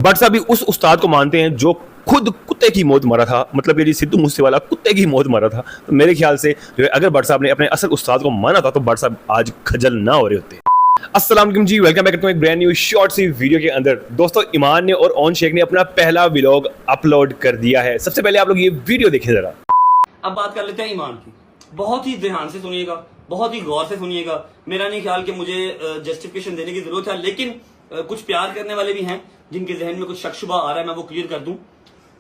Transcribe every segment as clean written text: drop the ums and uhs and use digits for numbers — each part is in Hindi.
बट साहब भी उस उस्ताद को मानते हैं जो खुद कुत्ते की मौत मरा था, मतलब ये जी सिद्धू मूसेवाला कुत्ते की मौत मरा था। तो मेरे ख्याल से जो है अगर बट साहब ने अपने असल उस्ताद को माना था तो बट साहब आज खजल ना हो रहे होते। अस्सलाम वालेकुम जी, वेलकम बैक करता हूं एक ब्रांड न्यू शॉर्ट सी वीडियो के अंदर। दोस्तों, ईमान ने और ओन शेख ने अपना पहला व्लॉग अपलोड कर दिया है। सबसे पहले आप लोग ये वीडियो देखें जरा। अब बात कर लेते हैं ईमान की। बहुत ही ध्यान से सुनिएगा, बहुत ही गौर से सुनिएगा। मेरा नहीं ख्याल कि मुझे जस्टिफिकेशन देने की जरूरत है, लेकिन कुछ प्यार करने वाले भी हैं जिनके जहन में कुछ शक शुबा आ रहा है, मैं वो क्लियर कर दूं।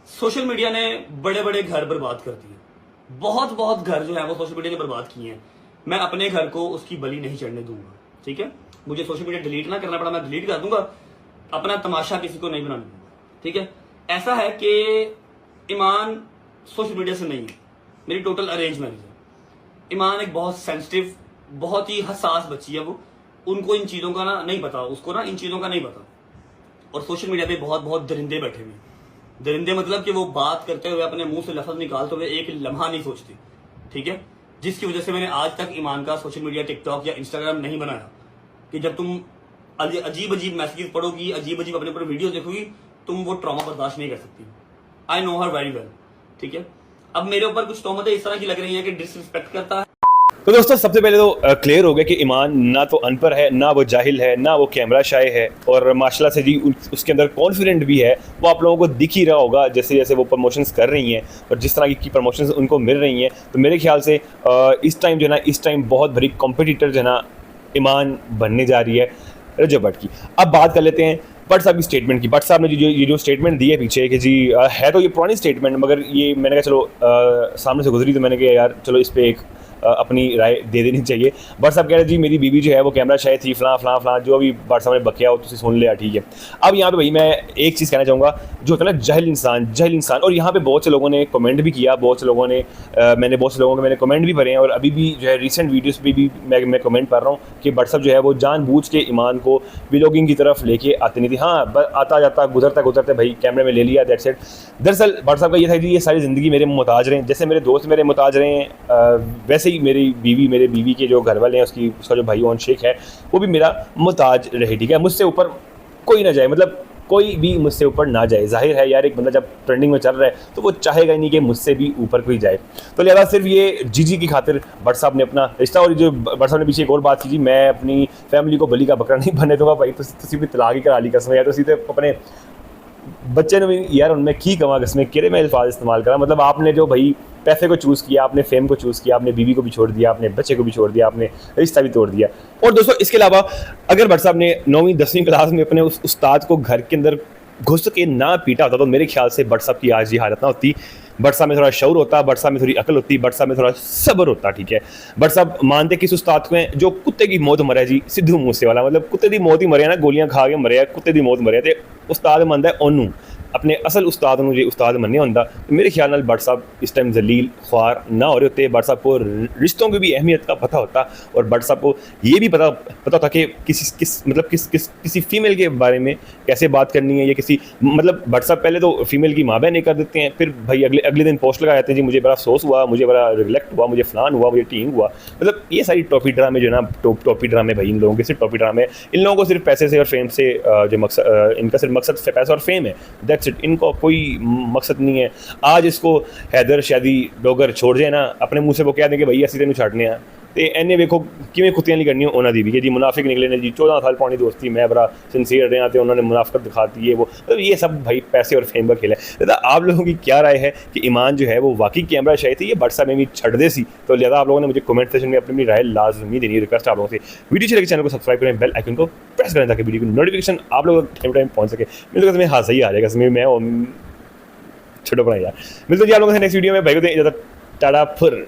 सोशल मीडिया ने बड़े बड़े घर बर्बाद कर दिए, बहुत बहुत घर जो है वो सोशल मीडिया ने बर्बाद किए हैं। मैं अपने घर को उसकी बलि नहीं चढ़ने दूंगा, ठीक है। मुझे सोशल मीडिया डिलीट ना करना पड़ा, मैं डिलीट कर दूंगा। अपना तमाशा किसी को नहीं बनाने दूंगा, ठीक है। ऐसा है कि ईमान सोशल मीडिया से नहीं है, मेरी टोटल अरेंज मैरिज है। ईमान एक बहुत सेंसिटिव, बहुत ही हसास बच्ची है। वो उनको इन चीजों का ना नहीं पता, उसको ना इन चीजों का नहीं पता। और सोशल मीडिया पे बहुत बहुत दरिंदे बैठे हुए। दरिंदे मतलब कि वो बात करते हुए अपने मुंह से लफ्ज निकालते हुए एक लम्हा नहीं सोचती, ठीक है। जिसकी वजह से मैंने आज तक ईमान का सोशल मीडिया, टिकटॉक या इंस्टाग्राम नहीं बनाया। कि जब तुम अजीब अजीब मैसेजेस पढ़ोगी, अजीब अजीब अपने ऊपर वीडियो देखोगी, तुम वो ट्रॉमा बर्दाश्त नहीं कर सकती। I know her very well, ठीक है। अब मेरे ऊपर कुछ तोहमतें इस तरह की लग रही हैं कि डिसरिस्पेक्ट करता है। तो दोस्तों, सबसे पहले तो क्लियर हो गया कि ईमान ना तो अनपढ़ है, ना वो जाहिल है, ना वो कैमरा शाय है। और माशाल्लाह से जी उसके अंदर कॉन्फिडेंट भी है। वो आप लोगों को दिख ही रहा होगा जैसे जैसे वो प्रमोशंस कर रही हैं और जिस तरह की प्रमोशंस उनको मिल रही हैं। तो मेरे ख्याल से इस टाइम जो है ना, इस टाइम बहुत बड़ी कॉम्पिटिटर जो है ना ईमान बनने जा रही है रजब भट्ट की। अब बात कर लेते हैं भट्ट साहब की स्टेटमेंट की। भट्ट साहब ने ये जो स्टेटमेंट दी है पीछे कि जी है तो ये पुरानी स्टेटमेंट, मगर ये मैंने कहा चलो सामने से गुजरी तो मैंने कहा यार चलो इस पर एक अपनी राय दे देनी चाहिए। भट्ट साहब कह रहे हैं जी मेरी बीवी जो है वो कैमरा शायद थी, फलां जो भी भट्ट साहब ने बकिया हो तो सुन लिया, ठीक है। अब यहाँ पे भाई मैं एक चीज़ कहना चाहूँगा, जो होता है ना जाहिल इंसान। और यहाँ पे बहुत से लोगों ने कमेंट भी किया, बहुत से लोगों ने मैंने बहुत से लोगों के मैंने कमेंट भी भरे हैं। और अभी भी जो है रिसेंट वीडियोस पे भी मैं कमेंट पढ़ रहा हूँ कि भट्ट साहब जो है वो जानबूझ के ईमान को व्लॉगिंग की तरफ लेके आते नहीं थे। हाँ, आता जाता गुजरते भाई कैमरे में ले लिया, दैट्स इट। दरअसल भट्ट साहब का ये था जी ये सारी ज़िंदगी मेरे मोहताज रहे, जैसे मेरे दोस्त मेरे मोहताज रहे हैं वैसे ही मेरे बीवी के जो घर वाले हैं उसका जो भाई ओन शेख है वो भी मेरा मोहताज रहे, ठीक है। मुझसे ऊपर कोई ना जाए, मतलब कोई भी मुझसे ऊपर ना जाए। जाहिर है यार, एक बंदा जब ट्रेंडिंग में चल रहा है तो वो चाहेगा ही नहीं कि मुझसे भी ऊपर कोई जाए। तो लिहाजा सिर्फ ये जीजी की खातिर भट्ट साहब ने अपना रिश्ता, और जो भट्ट साहब ने पीछे एक और बात की जी मैं अपनी फैमिली को बलि का बकरा नहीं बनने दूंगा। भाई तो भी तलाक ही करा ली कसम, या तो सीधे अपने बच्चे ने भी यार उनमें की कमा कसमें केरे में अल्फाज इस्तेमाल करा। मतलब आपने जो भाई पैसे को चूज़ किया, आपने फेम को चूज़ किया, आपने बीवी को भी छोड़ दिया, आपने बच्चे को भी छोड़ दिया, आपने रिश्ता भी तोड़ दिया। और दोस्तों, इसके अलावा अगर भट्ट साहब ने 9वीं 10वीं क्लास में अपने उस उस्ताद को घर के अंदर घुस के ना पीटा होता तो मेरे ख्याल से भट्ट साहब की आज ये हालत ना होती। भट्ट साहब में थोड़ा शऊर होता, भट्ट साहब में थोड़ी अकल होती, भट्ट साहब में थोड़ा सब्र होता, ठीक है। भट्ट साहब मानते किस उस्ताद को हैं जो कुत्ते की मौत मरे जी, सिद्धू मूसेवाला। मतलब कुत्ते की मौत ही मरे ना, गोलियां खा के मरे, कुत्ते की मौत मरे। तो उस्ताद मनता है ओनू, अपने असल उस्ताद ਨੂੰ ਜੇ उस्ताद ਮੰਨਿਆ ਹੁੰਦਾ। तो मेरे ख्याल नाल भट्ट साहब इस टाइम जलील ख्वार ना हो रहे होते। भट्ट साहब को रिश्तों की भी अहमियत का पता होता, और भट्ट साहब को ये भी पता होता कि किसी फीमेल के बारे में कैसे बात करनी है, या किसी मतलब भट्ट साहब पहले तो फीमेल की माँ बहन नहीं कर देते हैं, फिर भाई अगले दिन पोस्ट लगा जाते हैं जी मुझे बड़ा अफसोस हुआ, मुझे बड़ा रिग्लेक्ट हुआ, मुझे फलान हुआ, मुझे टींग हुआ। मतलब ये सारी टॉपी ड्रामे जो है ना, टॉपी ड्रामे भाई इन लोगों के सिर्फ टॉपी ड्रामे। इन लोगों को सिर्फ पैसे से और फेम से जो मकसद, इनका सिर्फ मकसद पैसा और फेम है, दैट्स इट। इनको कोई मकसद नहीं है। आज इसको हैदर शादी डोगर छोड़ जाए ना, अपने मुंह से वो कह दें कि भाई असं तेन छाड़ने हैं, तो इन्हें वेखो किमें कुत्तियां नहीं करनी उन्होंने दी भी कि जी मुनाफिक निकले ने जी, 14 साल पुरानी दोस्ती मैं बड़ा सिंसियर रहा, तो उन्होंने मुनाफिकत दिखाती है वो। तो ये सब भाई पैसे और फेम का खेल है। तो आप लोगों की क्या राय है कि ईमान जो है वो वाकई कैमरा शायद थी, ये भट्ट साहब में भी छड़ दे सी? तो लिहाजा आप लोगों ने मुझे कमेंट सेक्शन में अपनी राय लाजमी देनी। रिक्वेस्ट आप लोगों से वीडियो अच्छी लगे चैनल को सब्सक्राइब करें, बेल आइकन को प्रेस करें ताकि वीडियो की नोटिफिकेशन आप लोगों को टाइम पहुँच सके। मेरे को हाँ सही आ जाएगा, मैं छोटो बना यार। मिलते जी आप लोगों से नेक्स्ट वीडियो में। भाई को टाटा फुर।